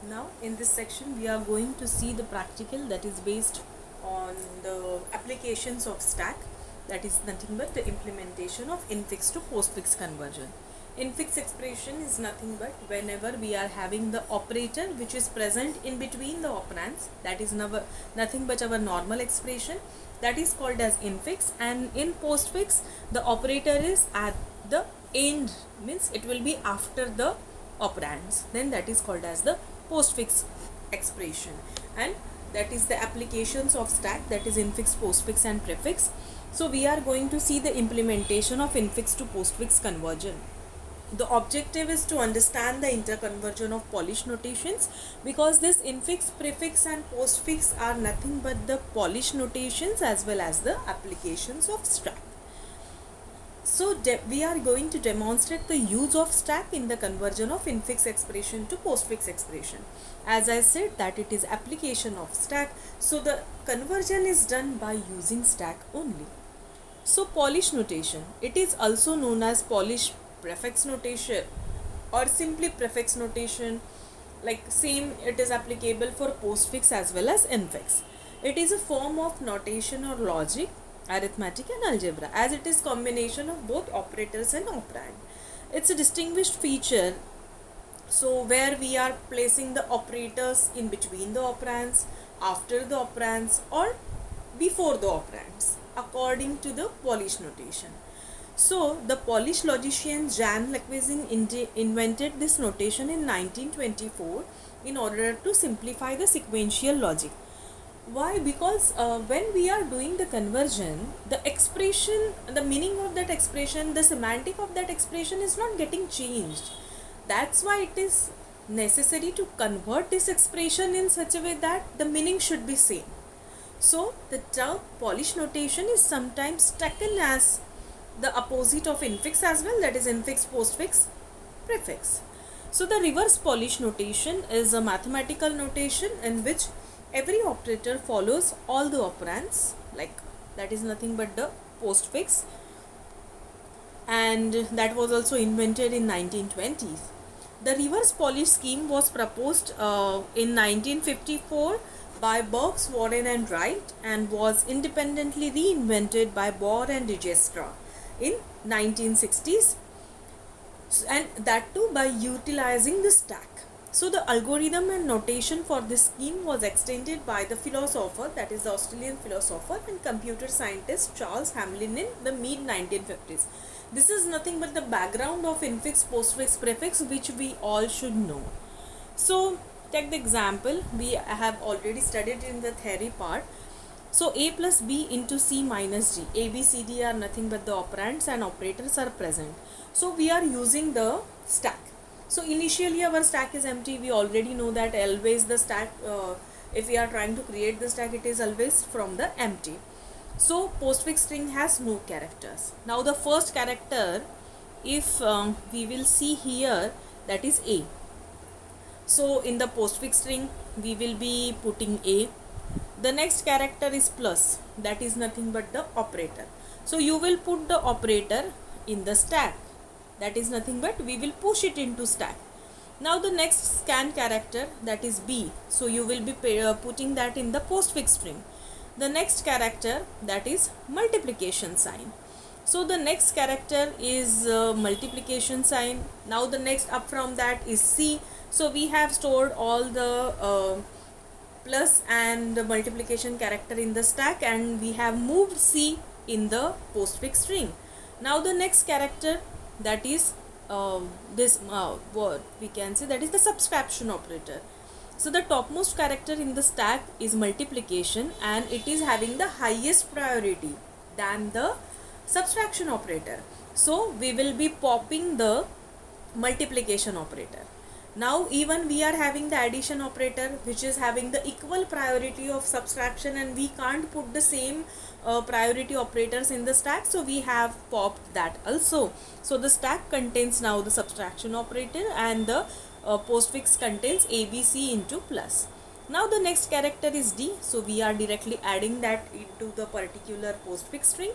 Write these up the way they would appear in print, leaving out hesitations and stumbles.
Now in this section we are going to see the practical that is based on the applications of stack, that is nothing but the implementation of infix to postfix conversion. Infix expression is nothing but whenever we are having the operator which is present in between the operands, that is nothing but our normal expression, that is called as infix, and in postfix the operator is at the end, means it will be after the operands, then that is called as the postfix expression. And that is the applications of stack, that is infix, postfix and prefix. So we are going to see the implementation of infix to postfix conversion. The objective is to understand the interconversion of Polish notations, because this infix, prefix and postfix are nothing but the Polish notations as well as the applications of stack. So we are going to demonstrate the use of stack in the conversion of infix expression to postfix expression. As I said that it is application of stack, so the conversion is done by using stack only. So Polish notation, it is also known as Polish prefix notation or simply prefix notation, like same it is applicable for postfix as well as infix. It is a form of notation or logic, arithmetic and algebra, as it is combination of both operators and operand. It's a distinguished feature, so where we are placing the operators in between the operands, after the operands or before the operands according to the Polish notation. So the Polish logician Jan Lekwizin invented this notation in 1924 in order to simplify the sequential logic. Why? Because when we are doing the conversion, the expression, the meaning of that expression, the semantic of that expression is not getting changed. That's why it is necessary to convert this expression in such a way that the meaning should be same. So the term Polish notation is sometimes taken as the opposite of infix as well, that is infix, postfix, prefix. So the reverse Polish notation is a mathematical notation in which every operator follows all the operands, like that is nothing but the postfix, and that was also invented in 1920s. The reverse Polish scheme was proposed in 1954 by Burks, Warren and Wright, and was independently reinvented by Bohr and Dijkstra in 1960s, and that too by utilizing the stack. So the algorithm and notation for this scheme was extended by the philosopher, that is the Australian philosopher and computer scientist Charles Hamlin in the mid 1950s. This is nothing but the background of infix, postfix, prefix, which we all should know. So take the example we have already studied in the theory part. So a plus b into c minus d, a, b, c, d are nothing but the operands and operators are present. So we are using the stack. So initially our stack is empty. We already know that always the stack, if we are trying to create the stack, it is always from the empty. So postfix string has no characters. Now the first character, if we will see here, that is a. So in the postfix string we will be putting a. The next character is plus, that is nothing but the operator. So you will put the operator in the stack, that is nothing but we will push it into stack. Now the next scan character, that is b, so you will be putting that in the postfix string. The next character, that is multiplication sign. So the next character is multiplication sign. Now the next up from that is c. So we have stored all the plus and the multiplication character in the stack, and we have moved c in the postfix string. Now the next character, that is this word we can say, that is the subtraction operator. So the topmost character in the stack is multiplication, and it is having the highest priority than the subtraction operator. So we will be popping the multiplication operator. Now even we are having the addition operator which is having the equal priority of subtraction, and we can't put the same priority operators in the stack, so we have popped that also. So the stack contains now the subtraction operator, and the postfix contains ABC into plus. Now the next character is D, so we are directly adding that into the particular postfix string.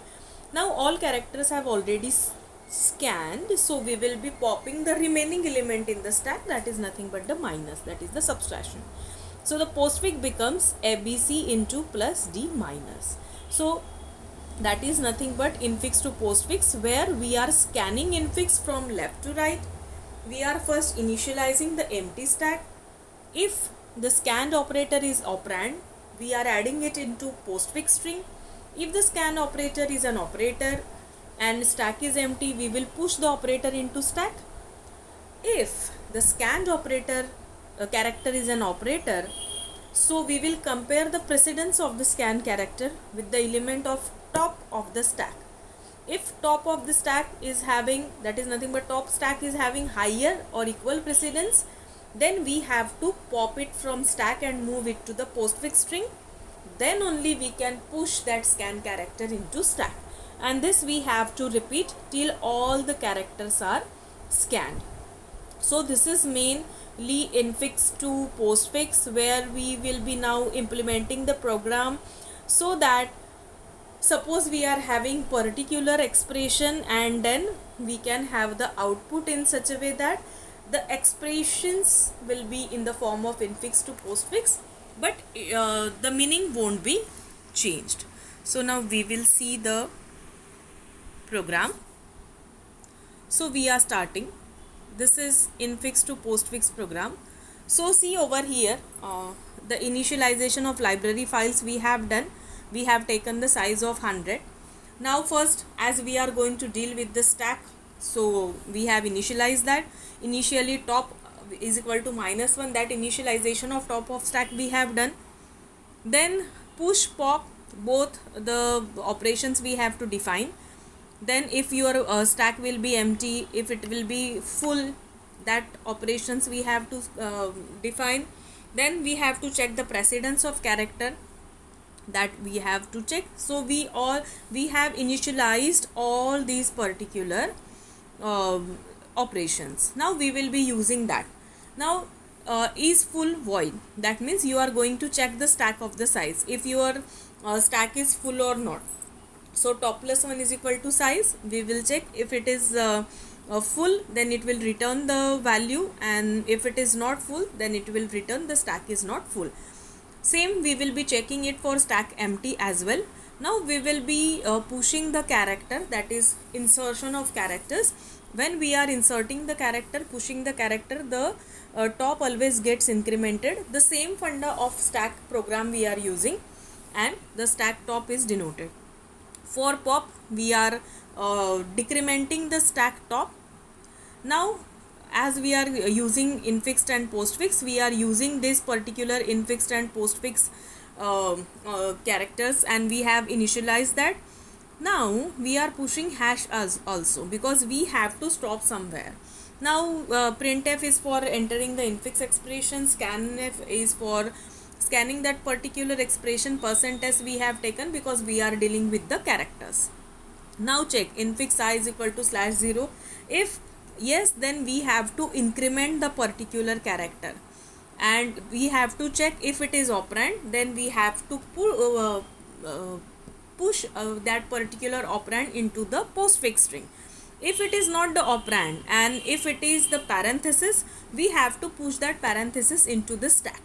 Now all characters have already scanned, so we will be popping the remaining element in the stack, that is nothing but the minus, that is the subtraction. So the postfix becomes ABC into plus D minus. So that is nothing but infix to postfix, where we are scanning infix from left to right. We are first initializing the empty stack. If the scanned operator is operand, we are adding it into postfix string. If the scan operator is an operator and stack is empty, we will push the operator into stack. If the scanned operator character is an operator, so we will compare the precedence of the scan character with the element of top of the stack. If top of the stack is having, that is nothing but top stack is having higher or equal precedence, then we have to pop it from stack and move it to the postfix string. Then only we can push that scan character into stack, and this we have to repeat till all the characters are scanned. So this is mainly infix to postfix, where we will be now implementing the program, so that suppose we are having particular expression and then we can have the output in such a way that the expressions will be in the form of infix to postfix, but the meaning won't be changed. So now we will see the program. So we are starting. This is infix to postfix program. So see over here, the initialization of library files we have done. We have taken the size of 100. Now first, as we are going to deal with the stack, so we have initialized that. Initially top is equal to -1, that initialization of top of stack we have done. Then push pop, both the operations we have to define. Then if your stack will be empty, if it will be full, that operations we have to define. Then we have to check the precedence of character, that we have to check. So we have initialized all these particular operations. Now we will be using that. Now is full void, that means you are going to check the stack of the size, if your stack is full or not. So top plus 1 is equal to size, we will check. If it is full, then it will return the value, and if it is not full, then it will return the stack is not full. Same, we will be checking it for stack empty as well. Now we will be pushing the character, that is insertion of characters. When we are inserting the character, pushing the character, the top always gets incremented. The same funda of stack program we are using, and the stack top is denoted. For pop, we are decrementing the stack top. Now as we are using infixed and postfix, we are using this particular infixed and postfix characters, and we have initialized that. Now we are pushing hash as also, because we have to stop somewhere. Now printf is for entering the infix expression, scanf is for scanning that particular expression, %s we have taken because we are dealing with the characters. Now check infix I is equal to /0. If yes, then we have to increment the particular character, and we have to check if it is operand, then we have to push that particular operand into the postfix string. If it is not the operand and if it is the parenthesis, we have to push that parenthesis into the stack.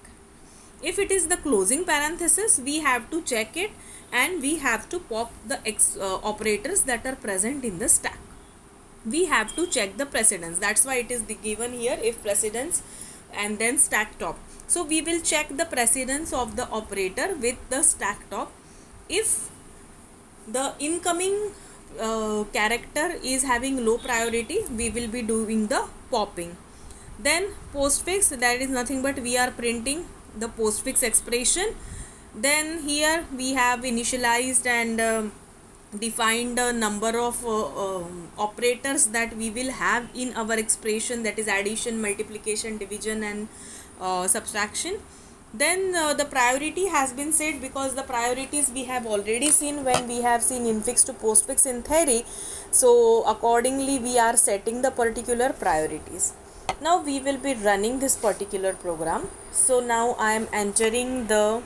If it is the closing parenthesis, we have to check it, and we have to pop the operators that are present in the stack. We have to check the precedence, that's why it is given here, if precedence and then stack top. So we will check the precedence of the operator with the stack top. If the incoming character is having low priority, we will be doing the popping. Then postfix, that is nothing but we are printing the postfix expression. Then here we have initialized and defined a number of operators that we will have in our expression, that is addition, multiplication, division and subtraction. Then the priority has been set, because the priorities we have already seen when we have seen infix to postfix in theory. So accordingly we are setting the particular priorities. Now we will be running this particular program. So now I am entering the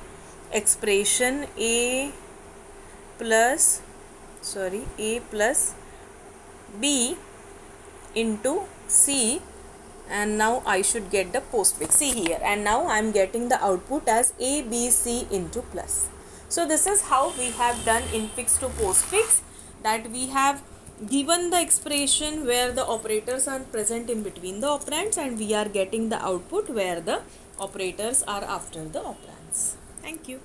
expression a plus b into C, and now I should get the postfix. See here, and now I am getting the output as A, B, C into plus. So this is how we have done infix to postfix, that we have given the expression where the operators are present in between the operands, and we are getting the output where the operators are after the operands. Thank you.